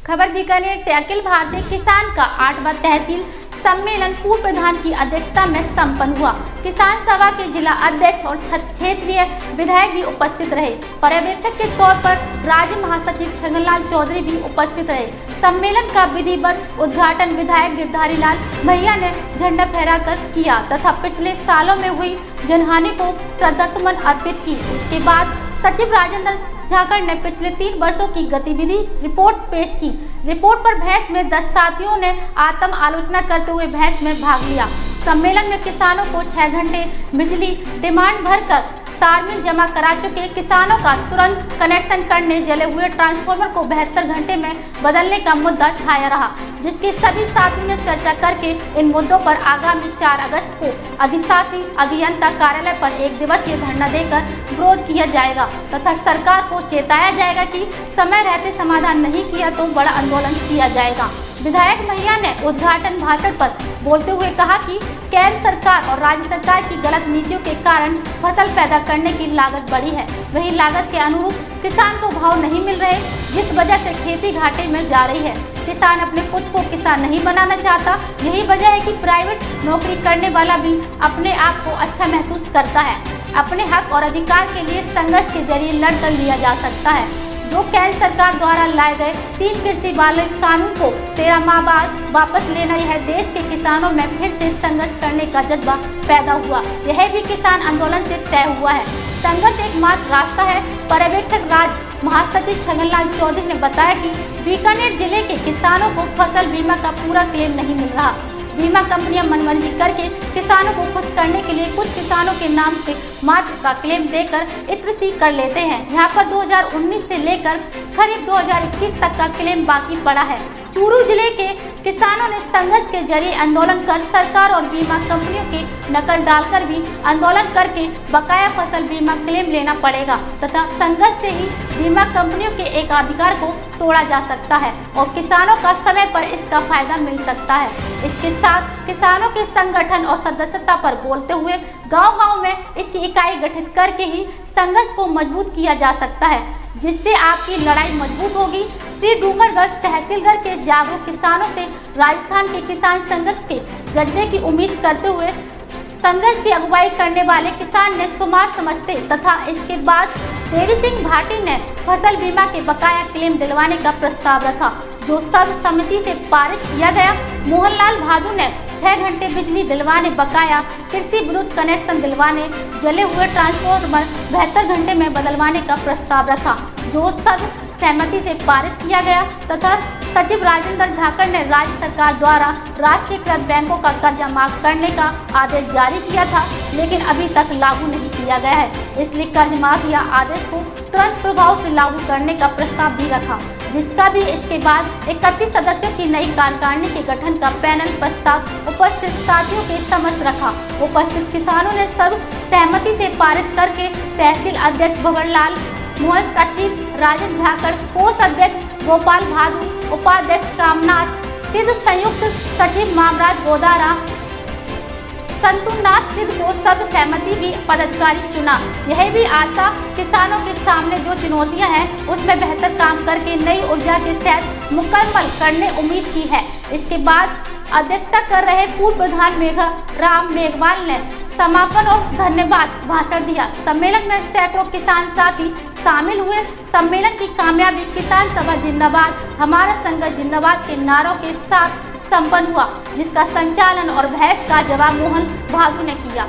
खबर बीकानेर से। अखिल भारतीय किसान का 8वां तहसील सम्मेलन पूर्व प्रधान की अध्यक्षता में संपन्न हुआ। किसान सभा के जिला अध्यक्ष और क्षेत्रीय विधायक भी उपस्थित रहे। पर्यवेक्षक के तौर पर राज्य महासचिव छगनलाल चौधरी भी उपस्थित रहे। सम्मेलन का विधिवत उद्घाटन विधायक गिरधारी लाल भैया ने झंडा फहराकर किया तथा पिछले सालों में हुई जनहानि को श्रद्धासुमन अर्पित की। उसके बाद सचिव राजेंद्र झाकड़ ने पिछले 3 वर्षों की गतिविधि रिपोर्ट पेश की। रिपोर्ट पर बहस में 10 साथियों ने आत्म आलोचना करते हुए बहस में भाग लिया। सम्मेलन में किसानों को 6 घंटे बिजली डिमांड भरकर तारमीन जमा करा चुके किसानों का तुरंत कनेक्शन करने, जले हुए ट्रांसफार्मर को 72 घंटे में बदलने का मुद्दा छाया रहा, जिसकी सभी साथियों ने चर्चा करके इन मुद्दों पर आगामी 4 अगस्त को अधिशासी अभियंता कार्यालय पर 1 दिवसीय धरना देकर विरोध किया जाएगा तथा सरकार को चेताया जाएगा कि समय रहते समाधान नहीं किया तो बड़ा आंदोलन किया जाएगा। विधायक भैया ने उद्घाटन भाषण पर बोलते हुए कहा कि केंद्र सरकार और राज्य सरकार की गलत नीतियों के कारण फसल पैदा करने की लागत बढ़ी है। वही लागत के अनुरूप किसान को भाव नहीं मिल रहे, जिस वजह से खेती घाटे में जा रही है। किसान अपने खुद को किसान नहीं बनाना चाहता। यही वजह है कि प्राइवेट नौकरी करने वाला भी अपने आप को अच्छा महसूस करता है। अपने हक और अधिकार के लिए संघर्ष के जरिए लड़कर लिया जा सकता है। जो केंद्र सरकार द्वारा लाए गए 3 कृषि वाले कानून को 13 माह बाद वापस लेना, यह देश के किसानों में फिर से संघर्ष करने का जज्बा पैदा हुआ। यह भी किसान आंदोलन से तय हुआ है। संघर्ष एकमात्र रास्ता है। पर्यवेक्षक राज्य महासचिव छगनलाल चौधरी ने बताया कि बीकानेर जिले के किसानों को फसल बीमा का पूरा क्लेम नहीं मिल रहा। बीमा कंपनियां मनमर्जी करके किसानों को खुश करने के लिए कुछ किसानों के नाम से मात्र का क्लेम देकर इत्रसी कर लेते हैं। यहां पर 2019 से लेकर खरीफ 2021 तक का क्लेम बाकी पड़ा है। चूरू जिले के किसानों ने संघर्ष के जरिए आंदोलन कर सरकार और बीमा कंपनियों के नकल डालकर भी आंदोलन करके बकाया फसल बीमा क्लेम लेना पड़ेगा तथा संघर्ष से ही बीमा कंपनियों के एकाधिकार को तोड़ा जा सकता है और किसानों का समय पर इसका फायदा मिल सकता है। इसके साथ किसानों के संगठन और सदस्यता पर बोलते हुए गांव-गांव में इसकी इकाई गठित करके ही संघर्ष को मजबूत किया जा सकता है, जिससे आपकी लड़ाई मजबूत होगी। श्री डूंगरगढ़ तहसीलगढ़ के जागरूक किसानों से राजस्थान के किसान संघर्ष के जज्बे की उम्मीद करते हुए संघर्ष की अगुवाई करने वाले किसान ने सुमार समझते तथा इसके बाद देवी सिंह भाटी ने फसल बीमा के बकाया क्लेम दिलवाने का प्रस्ताव रखा, जो सर्व सम्मति से पारित किया गया। मोहनलाल भादु ने 6 घंटे बिजली दिलवाने, बकाया कृषि विद्युत कनेक्शन दिलवाने, जले हुए ट्रांसफार्मर 72 घंटे में बदलवाने का प्रस्ताव रखा, जो सर्व सहमति से पारित किया गया तथा सचिव राजेंद्र झाकड़ ने राज्य सरकार द्वारा राष्ट्रीयकृत बैंकों का कर्जा माफ करने का आदेश जारी किया था, लेकिन अभी तक लागू नहीं किया गया है। इसलिए कर्ज माफिया आदेश को तुरंत प्रभाव से लागू करने का प्रस्ताव भी रखा, जिसका भी इसके बाद 31 सदस्यों की नई कार्यकारिणी के गठन का पैनल प्रस्ताव उपस्थित साथियों के समक्ष रखा। उपस्थित किसानों ने सर्व सहमति से पारित करके तहसील अध्यक्ष भंवरलाल मोहन, सचिव राजन झाकड़, कोष अध्यक्ष गोपाल भादु, उपाध्यक्ष कामनाथ सिद्ध, संयुक्त सचिव मामराज गोदारा, संतुनाथ सिद्ध को सर्व सहमति भी पदाधिकारी चुना। यह भी आशा किसानों के सामने जो चुनौतियां हैं उसमें बेहतर काम करके नई ऊर्जा के साथ मुकम्मल करने उम्मीद की है। इसके बाद अध्यक्षता कर रहे पूर्व प्रधान राम मेघवाल ने समापन और धन्यवाद भाषण दिया। सम्मेलन में सैकड़ों किसान साथी शामिल हुए। सम्मेलन की कामयाबी किसान सभा जिंदाबाद, हमारा संघर्ष जिंदाबाद के नारों के साथ संपन्न हुआ, जिसका संचालन और बहस का जवाब मोहन भादु ने किया।